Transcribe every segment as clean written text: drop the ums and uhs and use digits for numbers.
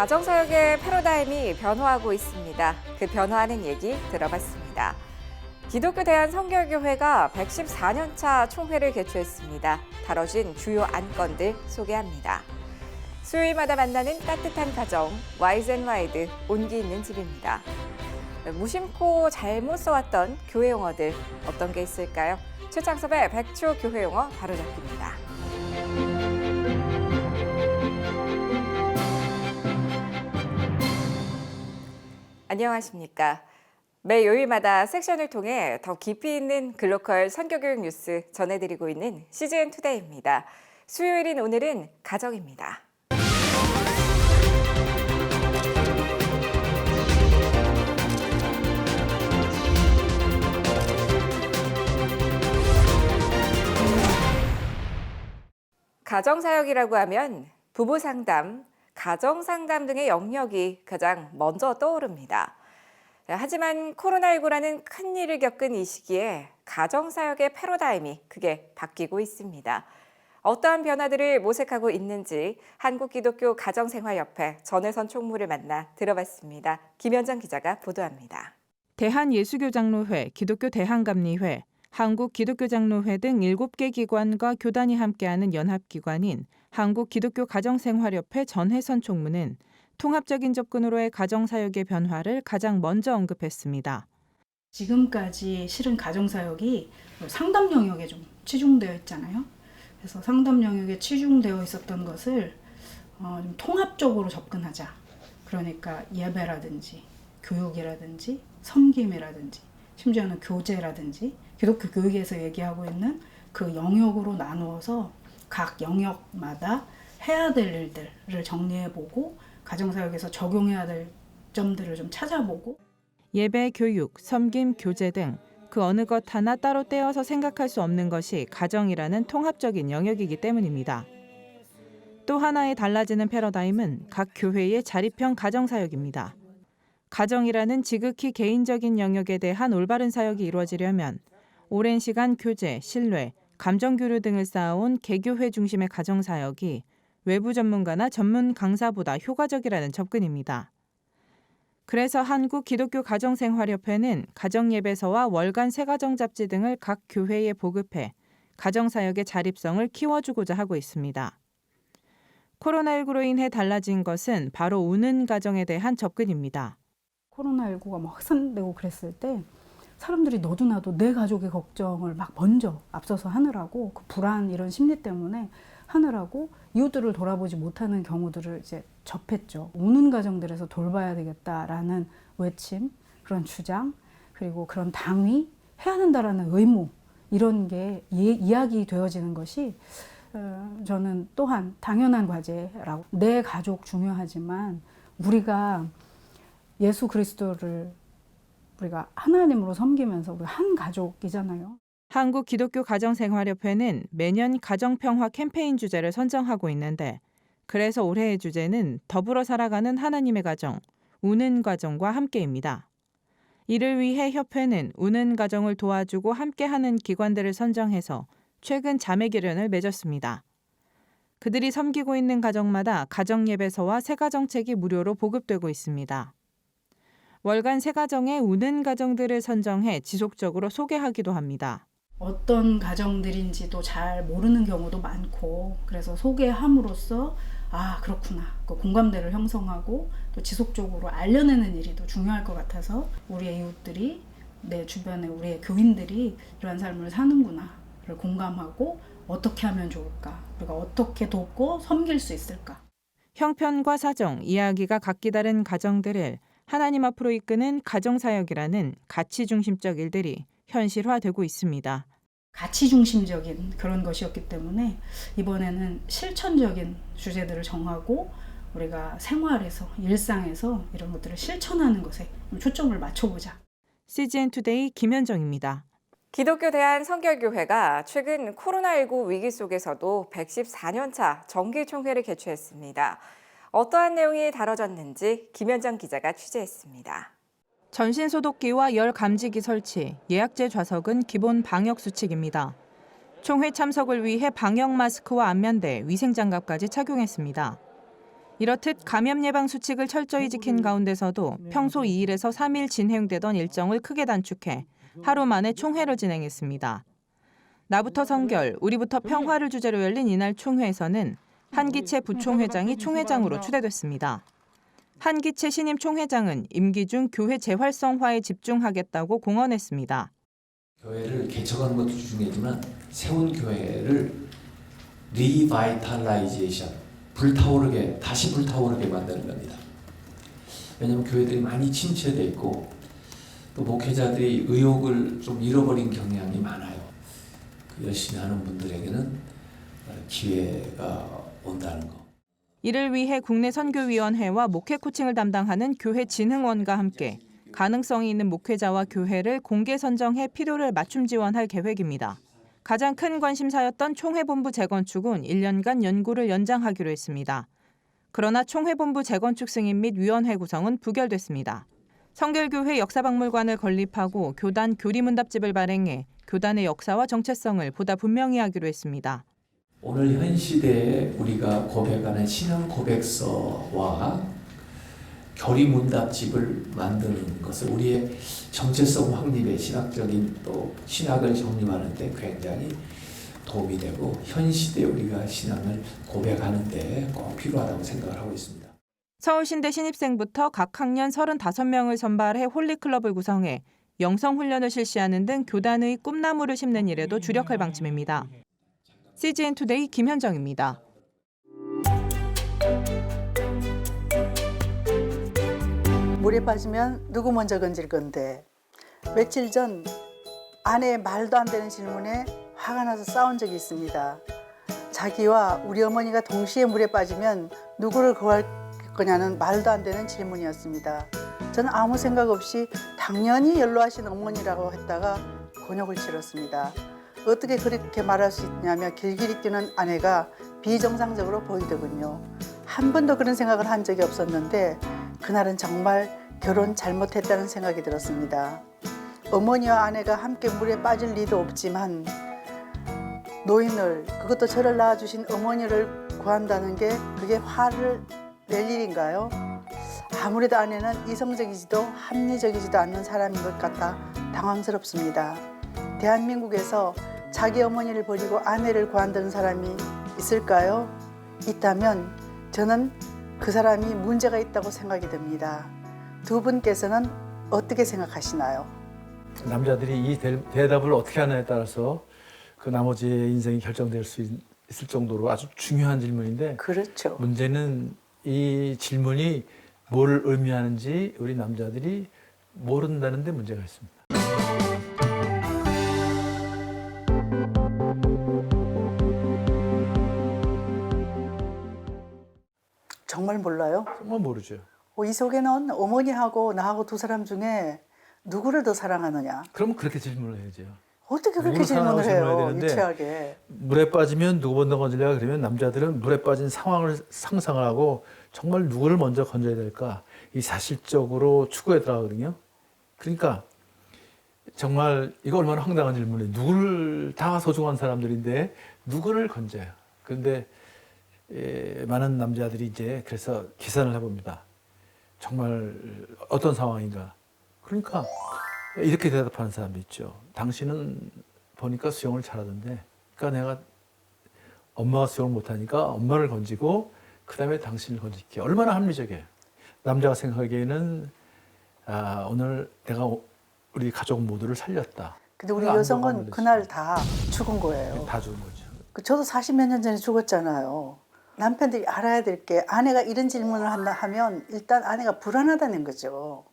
가정사역의 패러다임이 변화하고 있습니다. 그 변화하는 얘기 들어봤습니다. 기독교 대한성결교회가 114년차 총회를 개최했습니다. 다뤄진 주요 안건들 소개합니다. 수요일마다 만나는 따뜻한 가정, 와이즈앤와이드, 온기 있는 집입니다. 무심코 잘못 써왔던 교회 용어들 어떤 게 있을까요? 최창섭의 백초 교회 용어 바로잡기입니다. 안녕하십니까. 매 요일마다 섹션을 통해 더 깊이 있는 글로컬 선교교육 뉴스 전해드리고 있는 CGN투데이입니다. 수요일인 오늘은 가정입니다. 가정사역이라고 하면 부부상담, 가정상담 등의 영역이 가장 먼저 떠오릅니다. 하지만 코로나19라는 큰 일을 겪은 이 시기에 가정사역의 패러다임이 크게 바뀌고 있습니다. 어떠한 변화들을 모색하고 있는지 한국기독교 가정생활협회 전혜선 총무를 만나 들어봤습니다. 김현정 기자가 보도합니다. 대한예수교장로회, 기독교 대한감리회, 한국기독교장로회 등 7개 기관과 교단이 함께하는 연합기관인 한국기독교가정생활협회 전혜선 총무는 통합적인 접근으로의 가정사역의 변화를 가장 먼저 언급했습니다. 지금까지 실은 가정사역이 상담 영역에 좀 치중되어 있잖아요. 그래서 상담 영역에 치중되어 있었던 것을 좀 통합적으로 접근하자. 그러니까 예배라든지 교육이라든지 섬김이라든지 심지어는 교제라든지 기독교 교육에서 얘기하고 있는 그 영역으로 나누어서 각 영역마다 해야 될 일들을 정리해보고 가정사역에서 적용해야 될 점들을 좀 찾아보고 예배, 교육, 섬김, 교제 등 그 어느 것 하나 따로 떼어서 생각할 수 없는 것이 가정이라는 통합적인 영역이기 때문입니다. 또 하나의 달라지는 패러다임은 각 교회의 자립형 가정사역입니다. 가정이라는 지극히 개인적인 영역에 대한 올바른 사역이 이루어지려면 오랜 시간 교제, 신뢰, 감정교류 등을 쌓아온 개교회 중심의 가정사역이 외부 전문가나 전문 강사보다 효과적이라는 접근입니다. 그래서 한국기독교가정생활협회는 가정예배서와 월간 새가정 잡지 등을 각 교회에 보급해 가정사역의 자립성을 키워주고자 하고 있습니다. 코로나19로 인해 달라진 것은 바로 우는 가정에 대한 접근입니다. 코로나19가 막 확산되고 그랬을 때 사람들이 너도나도 내 가족의 걱정을 막 먼저 앞서서 하느라고 그 불안 이런 심리 때문에 하느라고 이웃들을 돌아보지 못하는 경우들을 이제 접했죠. 우는 가정들에서 돌봐야 되겠다라는 외침, 그런 주장, 그리고 그런 당위, 해야 된다라는 의무 이런 게 이야기 되어지는 것이 저는 또한 당연한 과제라고. 내 가족 중요하지만 우리가 예수 그리스도를 우리가 하나님으로 섬기면서 우리 한 가족이잖아요. 한국기독교가정생활협회는 매년 가정평화 캠페인 주제를 선정하고 있는데 그래서 올해의 주제는 더불어 살아가는 하나님의 가정, 우는 가정과 함께입니다. 이를 위해 협회는 우는 가정을 도와주고 함께하는 기관들을 선정해서 최근 자매결연을 맺었습니다. 그들이 섬기고 있는 가정마다 가정예배서와 새가정책이 무료로 보급되고 있습니다. 월간 새가정의 우는 가정들을 선정해 지속적으로 소개하기도 합니다. 어떤 가정들인지도 잘 모르는 경우도 많고 그래서 소개함으로써 아 그렇구나 그 공감대를 형성하고 또 지속적으로 알려내는 일이 더 중요할 것 같아서 우리의 이웃들이 내 주변에 우리의 교인들이 이러한 삶을 사는구나를 공감하고 어떻게 하면 좋을까 우리가 어떻게 돕고 섬길 수 있을까. 형편과 사정, 이야기가 각기 다른 가정들을 하나님 앞으로 이끄는 가정사역이라는 가치 중심적 일들이 현실화되고 있습니다. 가치 중심적인 그런 것이었기 때문에 이번에는 실천적인 주제들을 정하고 우리가 생활에서 일상에서 이런 것들을 실천하는 것에 초점을 맞춰보자. CGN투데이 김현정입니다. 기독교 대한성결교회가 최근 코로나19 위기 속에서도 114년차 정기총회를 개최했습니다. 어떠한 내용이 다뤄졌는지 김현정 기자가 취재했습니다. 전신소독기와 열 감지기 설치, 예약제 좌석은 기본 방역 수칙입니다. 총회 참석을 위해 방역 마스크와 안면대, 위생장갑까지 착용했습니다. 이렇듯 감염 예방 수칙을 철저히 지킨 가운데서도 평소 2일에서 3일 진행되던 일정을 크게 단축해 하루 만에 총회를 진행했습니다. 나부터 성결, 우리부터 평화를 주제로 열린 이날 총회에서는 한기채 부총회장이 총회장으로 추대됐습니다. 한기채 신임 총회장은 임기 중 교회 재활성화에 집중하겠다고 공언했습니다. 교회를 개척하는 것도 중요하지만 세운 교회를 리바이탈라이제이션, 다시 불타오르게 만드는 겁니다. 왜냐하면 교회들이 많이 침체되어 있고 또 목회자들이 의욕을 좀 잃어버린 경향이 많아요. 그 열심히 하는 분들에게는 기회가 온다는 거. 이를 위해 국내 선교위원회와 목회 코칭을 담당하는 교회진흥원과 함께 가능성이 있는 목회자와 교회를 공개 선정해 필요를 맞춤 지원할 계획입니다. 가장 큰 관심사였던 총회본부 재건축은 1년간 연구를 연장하기로 했습니다. 그러나 총회본부 재건축 승인 및 위원회 구성은 부결됐습니다. 성결교회 역사박물관을 건립하고 교단 교리문답집을 발행해 교단의 역사와 정체성을 보다 분명히 하기로 했습니다. 오늘 현 시대에 우리가 고백하는 신앙 고백서와 교리문답집을 만드는 것을 우리의 정체성 확립에 신학적인 또 신학을 정립하는 데 굉장히 도움이 되고 현 시대에 우리가 신앙을 고백하는 데 꼭 필요하다고 생각을 하고 있습니다. 서울신대 신입생부터 각 학년 35명을 선발해 홀리클럽을 구성해 영성훈련을 실시하는 등 교단의 꿈나무를 심는 일에도 주력할 방침입니다. CGN투데이 김현정입니다. 물에 빠지면 누구 먼저 건질 건데 며칠 전 아내의 말도 안 되는 질문에 화가 나서 싸운 적이 있습니다. 자기와 우리 어머니가 동시에 물에 빠지면 누구를 구할 거냐는 말도 안 되는 질문이었습니다. 저는 아무 생각 없이 당연히 연로하신 어머니라고 했다가 곤욕을 치렀습니다. 어떻게 그렇게 말할 수 있냐며 길길이 뛰는 아내가 비정상적으로 보이더군요. 한 번도 그런 생각을 한 적이 없었는데 그날은 정말 결혼 잘못했다는 생각이 들었습니다. 어머니와 아내가 함께 물에 빠질 리도 없지만 노인을, 그것도 저를 낳아주신 어머니를 구한다는 게 그게 화를 낼 일인가요? 아무래도 아내는 이성적이지도 합리적이지도 않는 사람인 것 같아 당황스럽습니다. 대한민국에서 자기 어머니를 버리고 아내를 구한다는 사람이 있을까요? 있다면 저는 그 사람이 문제가 있다고 생각이 듭니다. 두 분께서는 어떻게 생각하시나요? 남자들이 이 대답을 어떻게 하느냐에 따라서 그 나머지의 인생이 결정될 수 있을 정도로 아주 중요한 질문인데 그렇죠. 문제는 이 질문이 뭘 의미하는지 우리 남자들이 모른다는 데 문제가 있습니다. 정말 몰라요? 정말 모르죠. 이 속에는 어머니하고 나하고 두 사람 중에 누구를 더 사랑하느냐? 그러면 그렇게 질문을 해야죠. 어떻게 그렇게 누구를 질문을 사랑하고 질문해야 해요? 되는데 유치하게. 물에 빠지면 누구 먼저 건질래요? 그러면 남자들은 물에 빠진 상황을 상상을 하고 정말 누구를 먼저 건져야 될까? 이 사실적으로 추구해 들어가거든요. 그러니까 정말 이거 얼마나 황당한 질문이에요. 누구를 다 소중한 사람들인데 누구를 건져요? 그런데 많은 남자들이 이제 그래서 계산을 해봅니다. 정말 어떤 상황인가? 그러니까 이렇게 대답하는 사람도 있죠. 당신은 보니까 수영을 잘하던데, 그러니까 내가 엄마가 수영을 못하니까 엄마를 건지고 그 다음에 당신을 건질게. 얼마나 합리적이에요. 남자가 생각하기에는 오늘 내가 우리 가족 모두를 살렸다. 근데 우리 여성은 그날 다 죽은 거예요. 다 죽은 거죠. 저도 40몇 년 전에 죽었잖아요. 남편들이 알아야 될 게 아내가 이런 질문을 한다 하면 일단 아내가 불안하다는 거죠.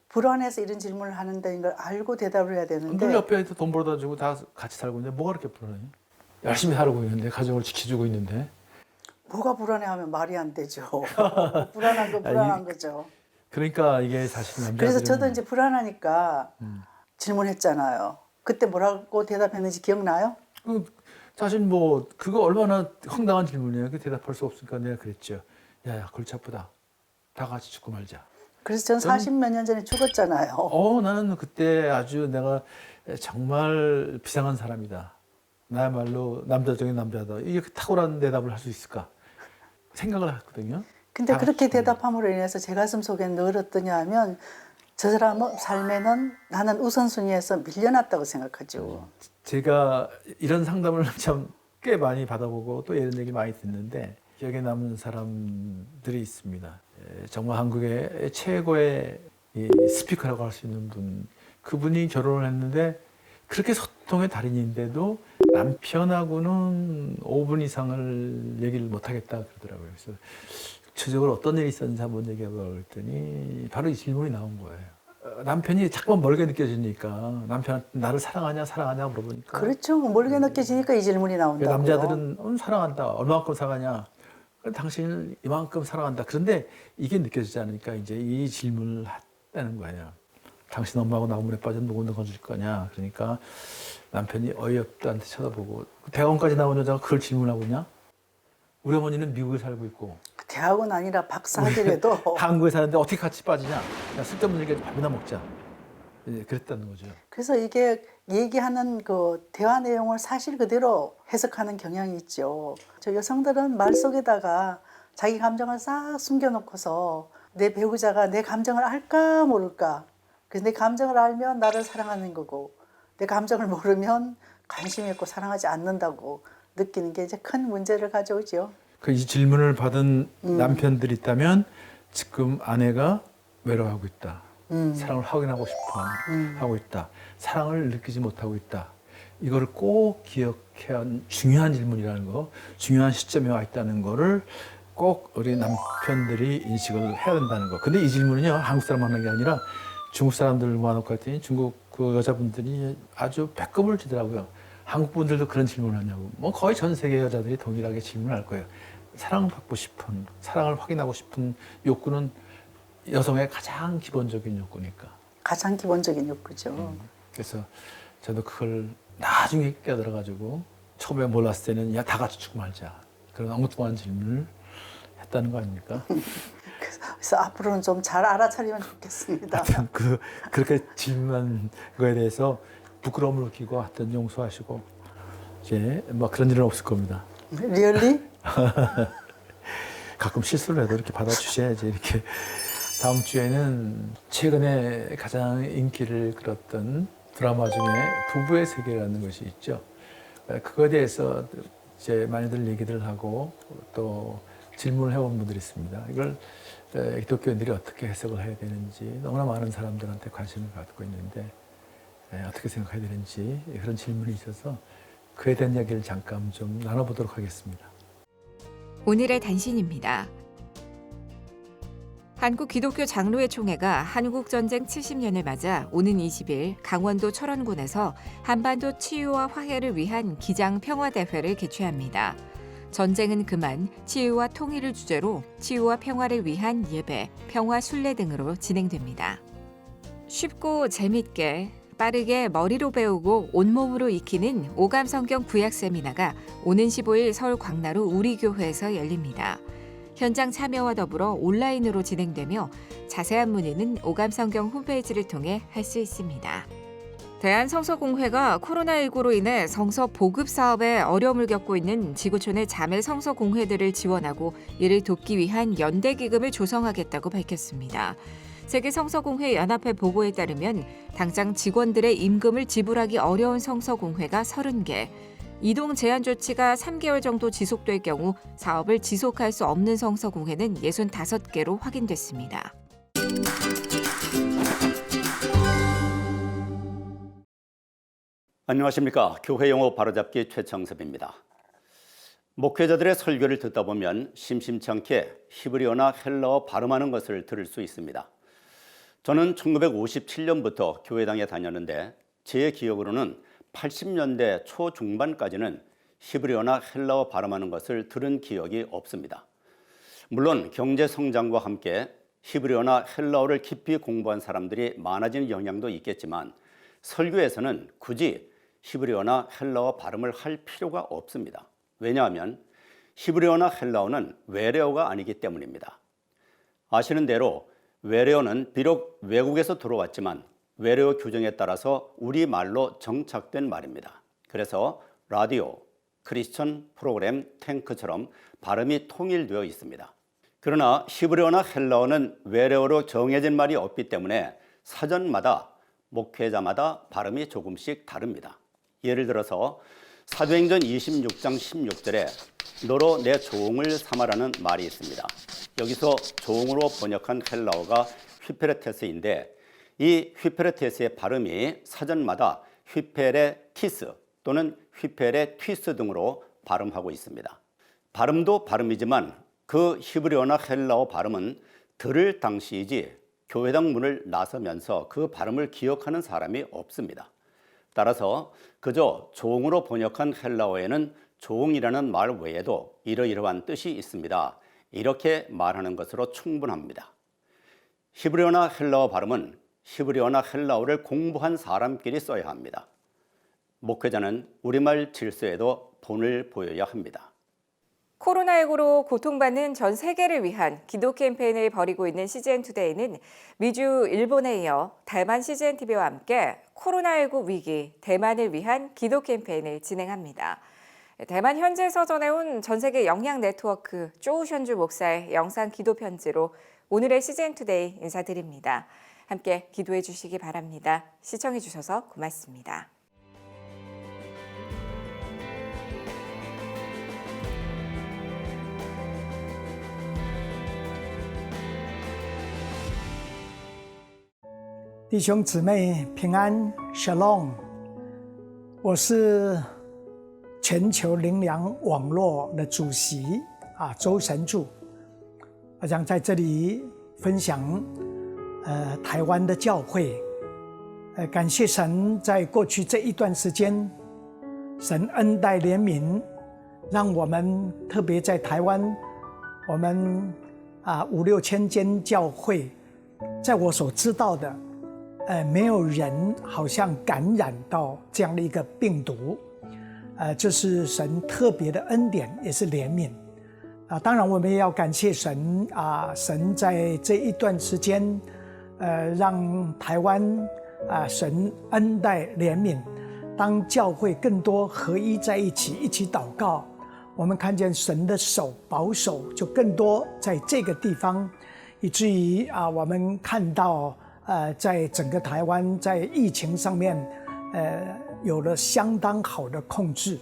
불안해서 이런 질문을 하는다는 걸 알고 대답을 해야 되는데 늘 옆에 돈 벌어다 주고 다 같이 살고 있는데 뭐가 그렇게 불안해요? 열심히 살고 있는데 가정을 지켜주고 있는데 뭐가 불안해하면 말이 안 되죠. 불안한 건 불안한 거죠. 그러니까 이게 사실 남자들은 그래서 저도 이제 불안하니까 질문했잖아요. 그때 뭐라고 대답했는지 기억나요? 사실 뭐 그거 얼마나 황당한 질문이에요. 그 대답할 수 없으니까 내가 그랬죠. 야야 골치 아프다. 다 같이 죽고 말자. 그래서 전 40몇 년 전에 죽었잖아요. 나는 그때 아주 내가 정말 비상한 사람이다. 나야말로 남자 중에 남자다. 이렇게 탁월한 대답을 할 수 있을까 생각을 했거든요. 근데 다 그렇게 같이. 대답함으로 인해서 제 가슴 속에 늘 어떠냐 하면 저 사람 삶에는 나는 우선순위에서 밀려났다고 생각하죠. 제가 이런 상담을 참 꽤 많이 받아보고 또 이런 얘기 많이 듣는데 기억에 남는 사람들이 있습니다. 정말 한국의 최고의 이 스피커라고 할 수 있는 분, 그분이 결혼을 했는데 그렇게 소통의 달인인데도 남편하고는 5분 이상을 얘기를 못 하겠다 그러더라고요. 그래서 구체적으로 어떤 일이 있었는지 한번 얘기해 보라고 그랬더니 바로 이 질문이 나온 거예요. 남편이 자꾸만 멀게 느껴지니까 남편한테 나를 사랑하냐 물어보니까 그렇죠. 멀게 느껴지니까 이 질문이 나온다고요. 남자들은 사랑한다. 얼마만큼 사랑하냐? 그래, 당신을 이만큼 사랑한다. 그런데 이게 느껴지지 않으니까 이제 이 질문을 했다는 거예요. 당신 엄마하고 나무 물에 빠져 누구 건질 거냐? 그러니까 남편이 어이없다한테 쳐다보고 대학원까지 나온 여자가 그걸 질문하고 있냐? 우리 어머니는 미국에 살고 있고 대학은 아니라 박사학위라도 한국에 사는데 어떻게 같이 빠지냐? 그냥 쓸데없는 얘기 밥이나 먹자. 이제 그랬다는 거죠. 그래서 이게 얘기하는 그 대화 내용을 사실 그대로 해석하는 경향이 있죠. 저 여성들은 말 속에다가 자기 감정을 싹 숨겨놓고서 내 배우자가 내 감정을 알까 모를까. 그래서 내 감정을 알면 나를 사랑하는 거고 내 감정을 모르면 관심 있고 사랑하지 않는다고 느끼는 게 이제 큰 문제를 가져오죠. 그 이 질문을 받은 남편들이 있다면 지금 아내가 외로워하고 있다. 사랑을 확인하고 싶어 하고 있다. 사랑을 느끼지 못하고 있다. 이거를 꼭 기억해야 하는 중요한 질문이라는 거, 중요한 시점에 와 있다는 거를 꼭 우리 남편들이 인식을 해야 된다는 거. 근데 이 질문은요, 한국 사람 하는 게 아니라 중국 사람들 모아놓고 했더니 중국 그 여자분들이 아주 배꼽을 치더라고요. 한국 분들도 그런 질문을 하냐고. 뭐 거의 전 세계 여자들이 동일하게 질문을 할 거예요. 사랑을 받고 싶은, 사랑을 확인하고 싶은 욕구는 여성의 가장 기본적인 욕구니까. 가장 기본적인 욕구죠. 그래서 저도 그걸 나중에 깨달아가지고 처음에 몰랐을 때는 야, 다 같이 죽고 말자. 그런 엉뚱한 질문을 했다는 거 아닙니까? 그래서 앞으로는 좀 잘 알아차리면 좋겠습니다. 하여튼 그렇게 질문한 거에 대해서 부끄러움을 느끼고 하여튼 용서하시고 이제 뭐 그런 일은 없을 겁니다. 리얼리? 가끔 실수를 해도 이렇게 받아주셔야지. 이렇게 다음 주에는 최근에 가장 인기를 끌었던 드라마 중에 부부의 세계라는 것이 있죠. 그거에 대해서 이제 많이들 얘기를 하고 또 질문을 해온 분들이 있습니다. 이걸 기독교인들이 어떻게 해석을 해야 되는지 너무나 많은 사람들한테 관심을 갖고 있는데 어떻게 생각해야 되는지 그런 질문이 있어서 그에 대한 이야기를 잠깐 좀 나눠보도록 하겠습니다. 오늘의 단신입니다. 한국 기독교 장로회 총회가 한국전쟁 70년을 맞아 오는 20일 강원도 철원군에서 한반도 치유와 화해를 위한 기장 평화대회를 개최합니다. 전쟁은 그만, 치유와 통일을 주제로 치유와 평화를 위한 예배, 평화 순례 등으로 진행됩니다. 쉽고 재밌게 빠르게 머리로 배우고 온몸으로 익히는 오감성경 구약 세미나가 오는 15일 서울 광나루 우리교회에서 열립니다. 현장 참여와 더불어 온라인으로 진행되며 자세한 문의는 오감성경 홈페이지를 통해 할 수 있습니다. 대한성서공회가 코로나19로 인해 성서 보급 사업에 어려움을 겪고 있는 지구촌의 자매 성서공회들을 지원하고 이를 돕기 위한 연대기금을 조성하겠다고 밝혔습니다. 세계성서공회 연합회 보고에 따르면 당장 직원들의 임금을 지불하기 어려운 성서공회가 30개, 이동 제한 조치가 3개월 정도 지속될 경우 사업을 지속할 수 없는 성서공회는 65개로 확인됐습니다. 안녕하십니까. 교회 용어 바로잡기 최창섭입니다. 목회자들의 설교를 듣다 보면 심심치 않게 히브리어나 헬라어 발음하는 것을 들을 수 있습니다. 저는 1957년부터 교회당에 다녔는데 제 기억으로는 80년대 초중반까지는 히브리어나 헬라어 발음하는 것을 들은 기억이 없습니다. 물론 경제 성장과 함께 히브리어나 헬라어를 깊이 공부한 사람들이 많아지는 영향도 있겠지만 설교에서는 굳이 히브리어나 헬라어 발음을 할 필요가 없습니다. 왜냐하면 히브리어나 헬라어는 외래어가 아니기 때문입니다. 아시는 대로 외래어는 비록 외국에서 들어왔지만 외래어 규정에 따라서 우리말로 정착된 말입니다. 그래서 라디오, 크리스천 프로그램, 탱크처럼 발음이 통일되어 있습니다. 그러나 히브리어나 헬라어는 외래어로 정해진 말이 없기 때문에 사전마다 목회자마다 발음이 조금씩 다릅니다. 예를 들어서 사도행전 26장 16절에 너로 내 종을 삼아라는 말이 있습니다. 여기서 종으로 번역한 헬라어가 휘페레테스인데 이 휘페레테스의 발음이 사전마다 휘페레티스 또는 휘페레튀스 등으로 발음하고 있습니다. 발음도 발음이지만 그 히브리어나 헬라어 발음은 들을 당시이지 교회당 문을 나서면서 그 발음을 기억하는 사람이 없습니다. 따라서 그저 종으로 번역한 헬라어에는 종이라는 말 외에도 이러이러한 뜻이 있습니다. 이렇게 말하는 것으로 충분합니다. 히브리어나 헬라어 발음은 히브리어나 헬라어를 공부한 사람끼리 써야 합니다. 목회자는 우리말 질서에도 본을 보여야 합니다. 코로나19로 고통받는 전 세계를 위한 기도 캠페인을 벌이고 있는 CGN투데이는 미주 일본에 이어 대만 CGNTV와 함께 코로나19 위기 대만을 위한 기도 캠페인을 진행합니다. 대만 현지에서 전해온 전 세계 영양 네트워크 쪼우션주 목사의 영상 기도 편지로 오늘의 CGN투데이 인사드립니다. 함께 기도해 주시기 바랍니다. 시청해 주셔서 고맙습니다.弟兄姊妹平安 ，Shalom。我是全球灵粮网络的主席周神柱，我想在这里分享台湾的教会，感谢神在过去这一段时间，神恩待怜悯，让我们特别在台湾，我们5、6千间教会，在我所知道的。没有人好像感染到这样的一个病毒，这是神特别的恩典，也是怜悯。当然我们也要感谢神神在这一段时间，让台湾神恩待怜悯，当教会更多合一在一起，一起祷告，我们看见神的手保守就更多在这个地方，以至于我们看到。在整个台湾在疫情上面有了相当好的控制，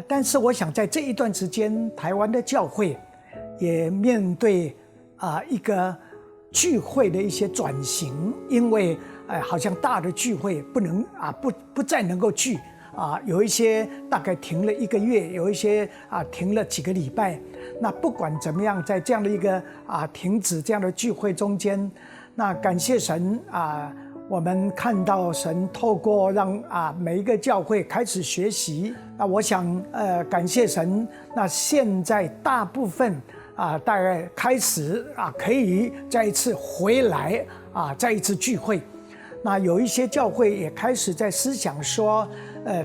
但是我想在这一段时间台湾的教会也面对一个聚会的一些转型，因为好像大的聚会不能不再能够聚有一些大概停了1个月，有一些停了几个礼拜。那不管怎么样，在这样的一个停止这样的聚会中间，那感谢神我们看到神透过让每一个教会开始学习。那我想感谢神，那现在大部分大概开始可以再一次回来再一次聚会。那有一些教会也开始在思想说，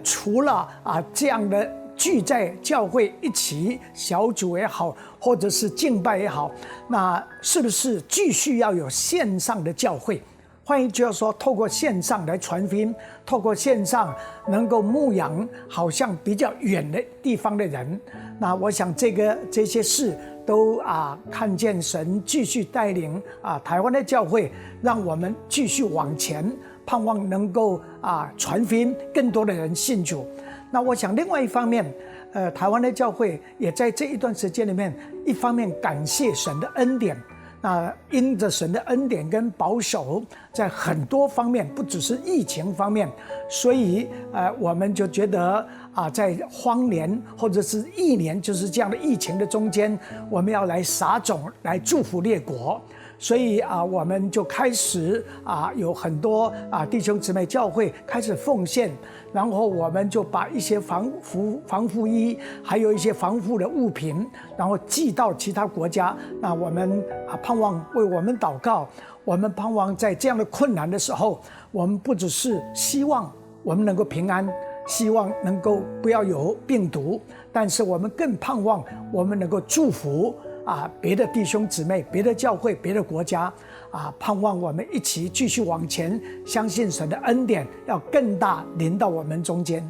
除了这样的聚在教会一起小组也好，或者是敬拜也好，那是不是继续要有线上的教会？换一句话说，透过线上来传福音，透过线上能够牧养好像比较远的地方的人。那我想这些事都看见神继续带领台湾的教会，让我们继续往前，盼望能够传福音，更多的人信主。那我想另外一方面，台湾的教会也在这一段时间里面，一方面感谢神的恩典。那因着神的恩典跟保守，在很多方面，不只是疫情方面，所以我们就觉得在荒年或者是1年，就是这样的疫情的中间，我们要来撒种，来祝福列国。所以我们就开始有很多弟兄姊妹教会开始奉献，然后我们就把一些防护衣，还有一些防护的物品，然后寄到其他国家。那我们盼望为我们祷告，我们盼望在这样的困难的时候，我们不只是希望我们能够平安，希望能够不要有病毒，但是我们更盼望我们能够祝福别的弟兄姊妹、别的教会、别的国家盼望我们一起继续往前，相信神的恩典要更大临到我们中间。